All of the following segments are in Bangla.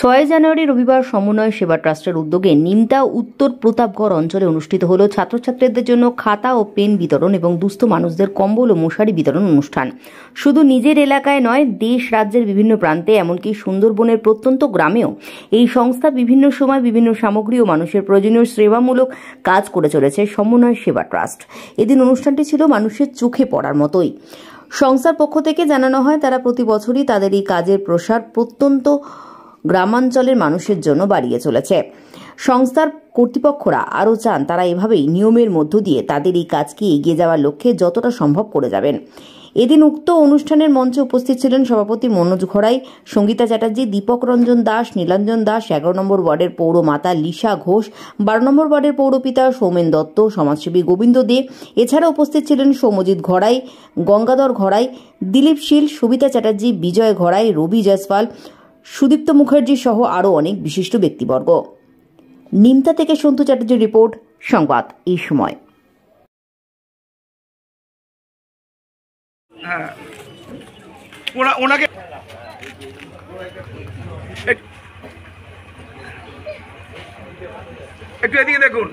6 জানুয়ারি রবিবার সমন্বয় সেবা ট্রাস্টের উদ্যোগে নিমতা উত্তর প্রতাপগড় অঞ্চলে অনুষ্ঠিত হল ছাত্রছাত্রীদের জন্য খাতা ও পেন বিতরণ এবং দুস্থ মানুষদের কম্বল ও মশারি বিতরণ অনুষ্ঠান। শুধু নিজের এলাকায় নয়, দেশ রাজ্যের বিভিন্ন প্রান্তে এমনকি সুন্দরবনের প্রত্যন্ত গ্রামেও এই সংস্থা বিভিন্ন সময় বিভিন্ন সামগ্রী ও মানুষের প্রয়োজনীয় সেবামূলক কাজ করে চলেছে সমন্বয় সেবা ট্রাস্ট। এদিন অনুষ্ঠানটি ছিল মানুষের চোখে পড়ার মতোই। সংস্থার পক্ষ থেকে জানানো হয়, তারা প্রতি বছরই তাদের এই কাজের প্রসার প্রত্যন্ত গ্রামাঞ্চলের মানুষের জন্য বাড়িয়ে চলেছে। সংস্থার কর্তৃপক্ষরা আরও চান তারা এভাবেই নিয়মের মধ্য দিয়ে তাদের এই কাজকে এগিয়ে যাওয়ার লক্ষ্যে যতটা সম্ভব করে যাবেন। এদিন উক্ত অনুষ্ঠানের মঞ্চে উপস্থিত ছিলেন সভাপতি মনোজ ঘড়াই, সঙ্গীতা চ্যাটার্জি, দীপক রঞ্জন দাস, নীলাঞ্জন দাস, 11 নম্বর ওয়ার্ডের পৌরমাতা লিসা ঘোষ, 12 নম্বর ওয়ার্ডের পৌরপিতা সৌমেন দত্ত, সমাজসেবী গোবিন্দ দে। এছাড়া উপস্থিত ছিলেন সৌমজিৎ ঘড়াই, গঙ্গাধর ঘড়াই, দিলীপ শীল, সুবিতা চ্যাটার্জি, বিজয় ঘড়াই, রবি জয়সওয়াল, সুদীপ্ত মুখার্জি সহ আরও অনেক বিশিষ্ট ব্যক্তিবর্গ। নিমতা থেকে সন্তু চ্যাটার্জির রিপোর্ট, সংবাদ এই সময়। ওনাকে একটু এদিকে দেখুন,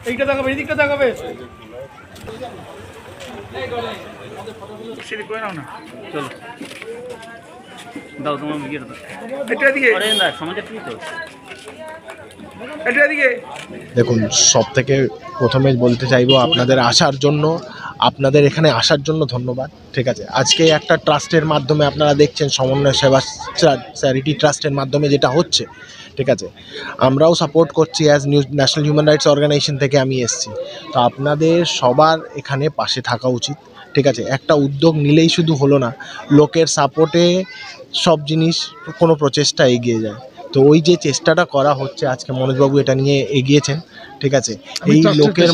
এইটা দেখাবে, এদিকটা দেখাবে, সেটা করে নাও না। চলো দাও, তোমার বিয়ে দাও, একটু এদিকে সমাজের কি তো একটু এদিকে দেখুন। সব থেকে প্রথমে বলতে চাইবো আপনাদের আসার জন্য, আপনাদের এখানে আসার জন্য ধন্যবাদ। ঠিক আছে, আজকে একটা ট্রাস্টের মাধ্যমে আপনারা দেখছেন সমন্বয় সেবা চ্যারিটি ট্রাস্টের মাধ্যমে যেটা হচ্ছে, ঠিক আছে, আমরাও সাপোর্ট করছি as national human rights organisation থেকে আমি এসেছি। তো আপনাদের সবার এখানে পাশে থাকা উচিত। ঠিক আছে, একটা উদ্যোগ নিলেই শুধু হলো না, লোকের সাপোর্টে সব জিনিস কোনো প্রচেষ্টা এগিয়ে যায়। তো ওই যে চেষ্টাটা করা হচ্ছে আজকে, মনোজবাবু এটা নিয়ে এগিয়েছেন। ঠিক আছে, এই লোকের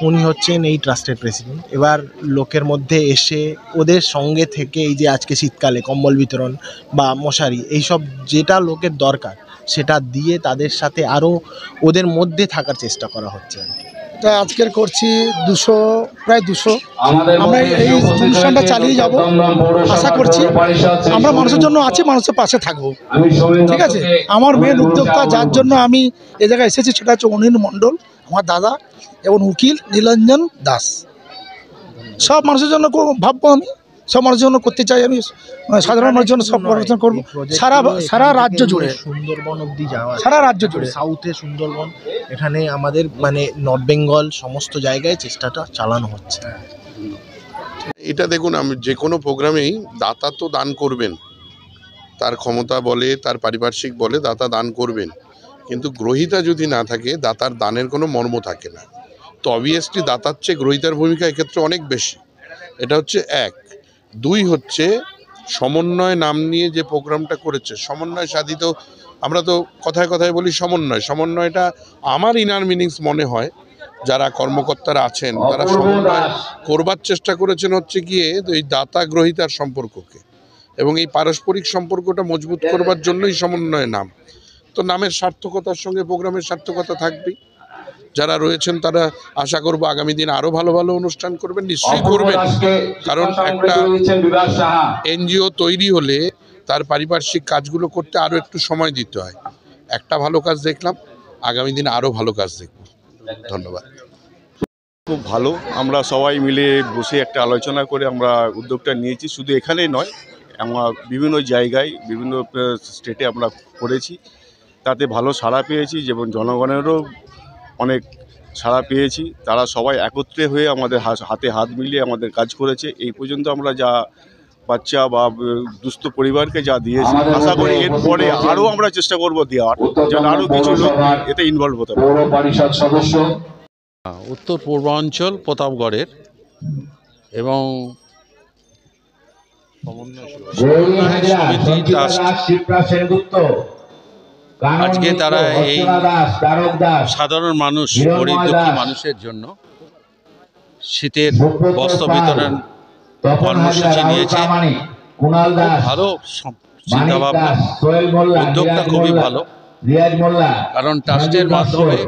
উনি হচ্ছেন এই ট্রাস্টের প্রেসিডেন্ট। এবার লোকের মধ্যে এসে ওদের সঙ্গে থেকে এই যে আজকে শীতকালে কম্বল বিতরণ বা মশারি, এইসব যেটা লোকের দরকার সেটা দিয়ে তাদের সাথে আরও ওদের মধ্যে থাকার চেষ্টা করা হচ্ছে আর কি। তা আজকের করছি প্রায় 200। আমরা এই অনুষ্ঠানটা চালিয়ে যাব, আশা করছি। আমরা মানুষের জন্য আছি, মানুষের পাশে থাকবো। ঠিক আছে, আমার মেন উদ্যোক্তা যার জন্য আমি এ জায়গায় এসেছি সেটা হচ্ছে অনিল মণ্ডল, আমার দাদা, এবং উকিল নীলাঞ্জন দাস। সব মানুষের জন্য ভাববো, আমি সব মানুষের জন্য করতে চাই। আমি সাধারণ মানুষের জন্য সব পরিবর্তন করবো সারা রাজ্য জুড়ে, সুন্দরবন অবধি যাওয়া, সারা রাজ্য জুড়ে, সাউথে সুন্দরবন, এখানে আমাদের মানে নর্থ বেঙ্গল সমস্ত জায়গায় চেষ্টাটা চালানো হচ্ছে। এটা দেখুন, আমি যে কোনো প্রোগ্রামেই দাতা তো দান করবেন, তার ক্ষমতা বলে, তার পারিপার্শ্বিক বলে দাতা দান করবেন, কিন্তু গ্রহীতা যদি না থাকে দাতার দানের কোনো মর্ম থাকে না। তো অবভিয়াসলি দাতার চেয়ে গ্রহীতার ভূমিকা এক্ষেত্রে অনেক বেশি। এটা হচ্ছে 1। 2 হচ্ছে সমন্বয় নাম নিয়ে যে প্রোগ্রামটা করেছে, সমন্বয় সাধিত, আমরা তো কথায় কথায় বলি সমন্বয়টা আমার ইনার মিনিংস মনে হয় যারা কর্মকর্তারা আছেন তারা সমন্বয় করবার চেষ্টা করেছেন হচ্ছে গিয়ে এই দাতা গ্রহীতার সম্পর্ককে, এবং এই পারস্পরিক সম্পর্কটা মজবুত করবার জন্যই সমন্বয় নাম। তো নামের সার্থকতার সঙ্গে প্রোগ্রামের সার্থকতা থাকবেই। যারা রয়েছেন তারা আশা করব আগামী দিন আরো ভালো ভালো অনুষ্ঠান করবেন, নিশ্চয়ই করবেন, কারণ একটা এনজিও তৈরি হলে তার পারিপার্শ্বিক কাজগুলো করতে আরো একটু সময় দিতে হয়। একটা ভালো কাজ দেখলাম, আগামী দিন আরো ভালো কাজ দেখব। ধন্যবাদ। খুব ভালো, আমরা সবাই মিলে বসে একটা আলোচনা করে আমরা উদ্যোগটা নিয়েছি। শুধু এখানেই নয়, আমরা বিভিন্ন জায়গায় বিভিন্ন স্টেটে আমরা করেছি, তাতে ভালো সাড়া পেয়েছি, যেমন জনগণেরও অনেক সাড়া পেয়েছি। তারা সবাই একত্রে হয়ে আমাদের হাতে হাত মিলিয়ে আমাদের কাজ করেছে। এই পর্যন্ত আমরা যা বাচ্চা বা দুস্থ পরিবারকে যা দিয়েছি, আশা করি এরপরে আরও আমরা চেষ্টা করব দেওয়ার, যেন আরও কিছু লোক এতে ইনভলভ হতে পারে। উত্তর পূর্বাঞ্চল প্রতাপগড়ের এবং সমিতি ট্রাস্ট, আজকে তারা এই সাধারণ মানুষ, গরিব দুঃখী মানুষের জন্য শীতের বস্ত্র বিতরণ কর্মসূচি নিয়েছে। খুব ভালো চিন্তাভাবনা, উদ্যোগটা খুবই ভালো, কারণ ট্রাস্টের মাধ্যমে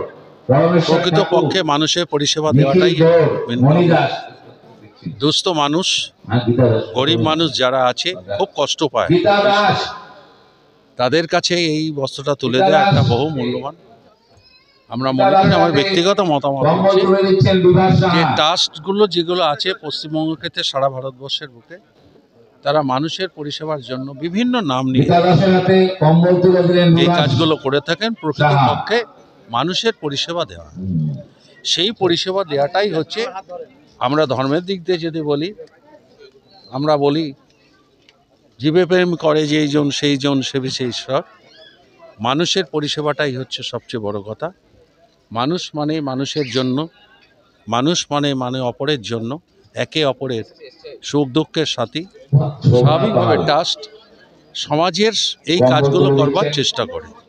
প্রকৃতপক্ষে মানুষের পরিষেবা দেওয়াটাই মেন। দুস্থ মানুষ, গরিব মানুষ যারা আছে খুব কষ্ট পায়, তাদের কাছে এই বস্ত্রটা তুলে দেওয়া একটা বহু মূল্যবান। আমরা মনে করি, আমার ব্যক্তিগত মতামত হচ্ছে যে ট্রাস্টগুলো যেগুলো আছে পশ্চিমবঙ্গ ক্ষেত্রে সারা ভারতবর্ষের বুকে, তারা মানুষের পরিষেবার জন্য বিভিন্ন নাম নিয়ে এই কাজগুলো করে থাকেন। প্রকৃতপক্ষে মানুষের পরিষেবা দেওয়া, সেই পরিষেবা দেওয়াটাই হচ্ছে, আমরা ধর্মের দিক দিয়ে যদি বলি, আমরা বলি জীবে প্রেম করে যেই জন সেই জন সেবী সেই ঈশ্বর। মানুষের পরিষেবাটাই হচ্ছে সবচেয়ে বড় কথা। মানুষ মানে মানুষের জন্য, মানুষ মানে অপরের জন্য, একে অপরের সুখ দুঃখের সাথী। স্বাভাবিকভাবে ট্রাস্ট সমাজের এই কাজগুলো করবার চেষ্টা করে।